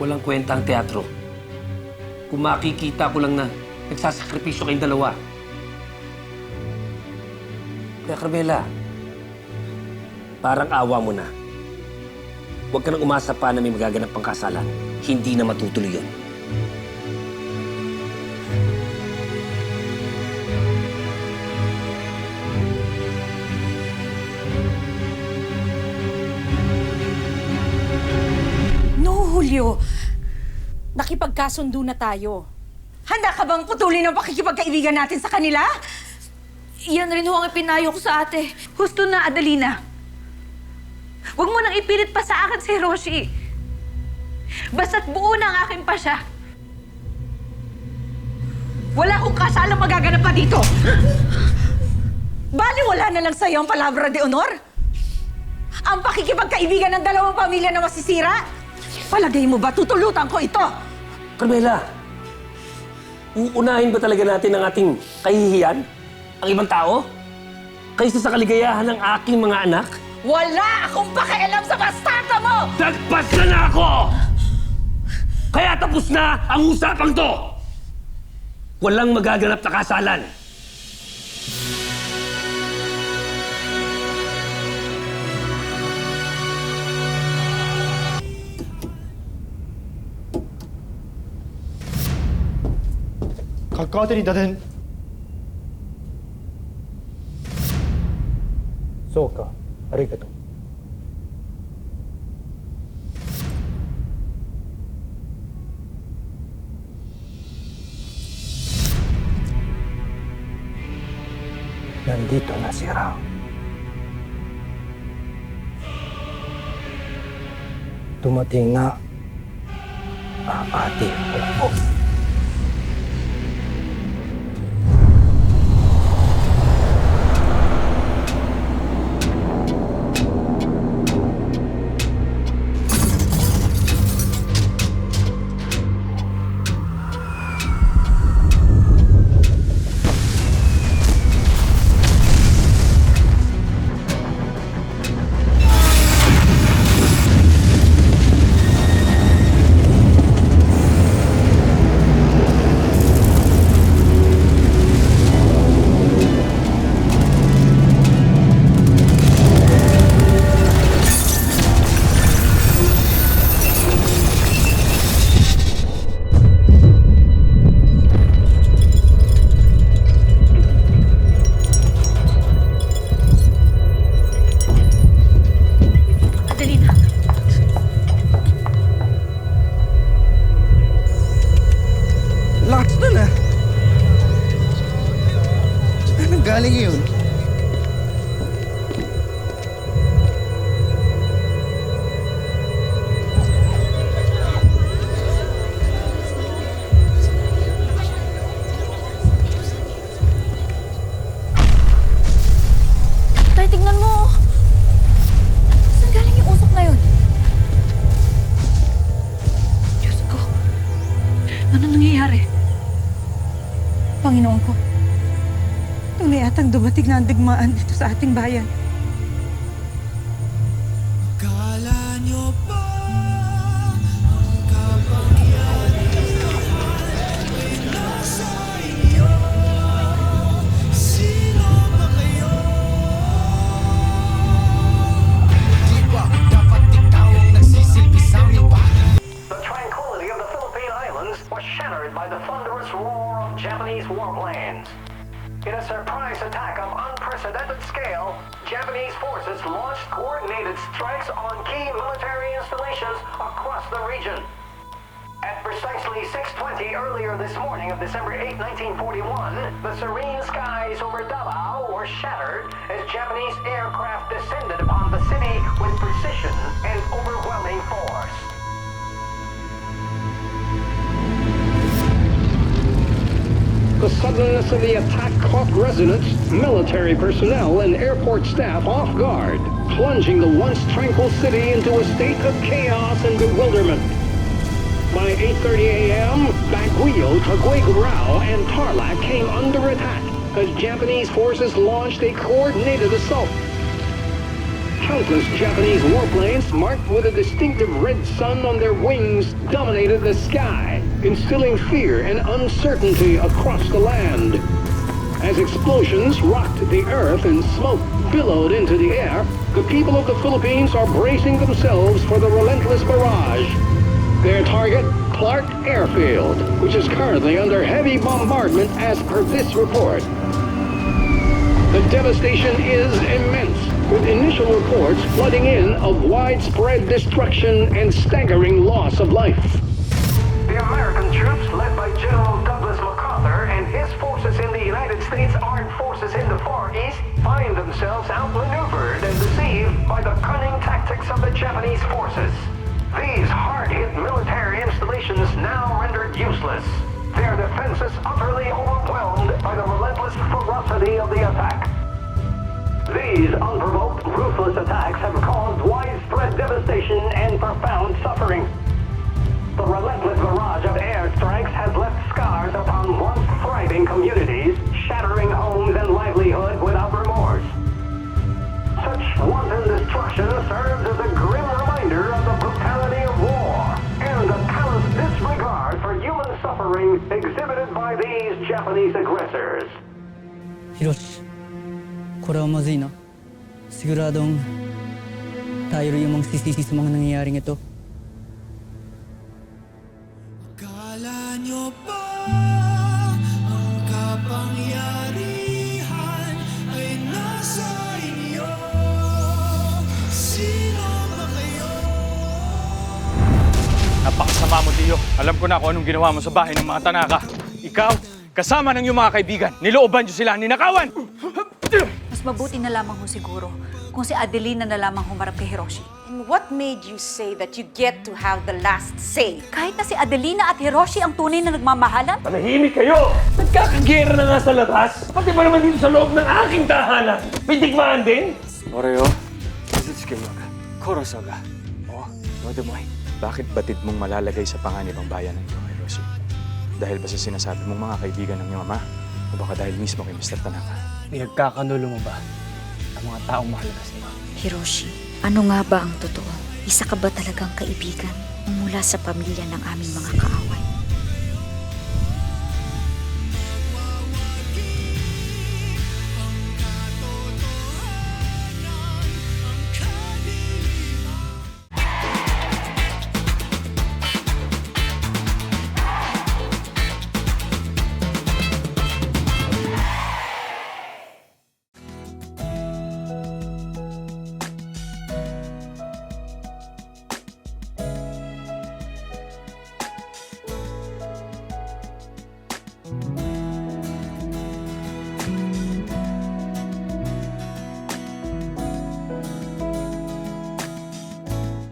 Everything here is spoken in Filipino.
Walang kwenta ang teatro. Kung makikita ko lang na nagsasakripisyo kayong dalawa. Kaya Carmela, parang awa mo na. Huwag ka nang umasa pa na may magaganap pang kasalan. Hindi na matutuloy yun. Julio, nakipagkasundo na tayo. Handa ka bang putulin ang pakikipagkaibigan natin sa kanila? Iyan rin ho ang ipinayo ko sa ate. Husto na, Adelina. Huwag mo nang ipilit pa sa akin si Hiroshi. Basta't buo na ang aking pasya. Wala akong kasalang magaganap pa dito. Baliwala na lang sa'yo ang palabra de honor? Ang pakikipagkaibigan ng dalawang pamilya na masisira? Palagay mo ba tutulutan ko ito? Carmela, uunahin ba talaga natin ang ating kahihiyan? Ang ibang tao? Kaysa sa kaligayahan ng aking mga anak? Wala akong pakialam sa bastarda mo! Dagpas na ako! Kaya tapos na ang usapang to! Walang magaganap na kasalan. 가까워드린다는 そうかありがとう Nandito na si Rao. Dumating na ang ating pagpos. Lakas nun ah. Saan galing yun? Tay, tingnan mo. Saan galing yung usok na yun? Diyos ko, ano nangyayari? Panginoon ko, tunay atang dumating na ang digmaan dito sa ating bayan. Akala nyo ba ang kapangyarihan ay nasa inyo? Sino ba kayo? Di ba dapat ikaw ang nagsisilbi sa aming bahay? The tranquility of the Philippine Islands was shattered by the thunderous roar of Japanese warplanes. In a surprise attack of unprecedented scale, Japanese forces launched coordinated strikes on key military installations across the region. At precisely 6:20 earlier this morning of December 8, 1941, the serene skies over Davao were shattered as Japanese aircraft descended upon the city with precision and overwhelming force. The suddenness of the attack caught residents, military personnel, and airport staff off guard, plunging the once tranquil city into a state of chaos and bewilderment. By 8:30 a.m., Baguio, Taguigurao, and Tarlac came under attack as Japanese forces launched a coordinated assault. countless Japanese warplanes marked with a distinctive red sun on their wings dominated the sky, instilling fear and uncertainty across the land. As explosions rocked the earth and smoke billowed into the air, the people of the Philippines are bracing themselves for the relentless barrage. Their target, Clark Airfield, which is currently under heavy bombardment as per this report. The devastation is immense, with initial reports flooding in of widespread destruction and staggering loss of life. The American troops, led by General Douglas MacArthur and his forces in the United States Armed Forces in the Far East, find themselves outmaneuvered and deceived by the cunning tactics of the Japanese forces. These hard-hit military installations now rendered useless. Their defenses utterly overwhelmed by the relentless ferocity of the attack. These unprovoked, ruthless attacks have caused widespread devastation and profound suffering. The relentless barrage of airstrikes has left scars upon once thriving communities, shattering homes and livelihood without remorse. Such wanton destruction serves as a grim reminder of the brutality of war and the callous disregard for human suffering exhibited by these Japanese aggressors. Hiroshi, これはまずいな. Siguradong tayo rin yung magsisisi sa mga nangyayaring ito. Akala nyo ba ang kapangyarihan ay nasa inyo? Sino ba kayo? Napakasama mo, Tio. Alam ko na kung anong ginawa mo sa bahay ng mga Tanaka. Ikaw, kasama ng iyong mga kaibigan, nilooban niyo sila, ninakawan! Mas mabuti na lamang ho siguro kung si Adelina na lamang humarap kay Hiroshi. And what made you say that you get to have the last say? Kahit na si Adelina at Hiroshi ang tunay na nagmamahalan, Manahimik kayo! Nagkakagera na nga sa labas. Pati ba naman dito sa loob ng aking tahanan? May digmaan din? Oreo, Kizutsuke mo ka. Koroso ka. Oh, Nodomoy, bakit batid mong malalagay sa panganib ang bayan ng iyong Hiroshi? Dahil ba sa sinasabi mong mga kaibigan ng iyong ama? O baka dahil mismo kay Mr. Tanaka? Pinagkakanulo mo ba ang mga taong mahalaga sa iyo? Hiroshi, ano nga ba ang totoo? Isa ka ba talagang kaibigan mula sa pamilya ng aming mga kaaway?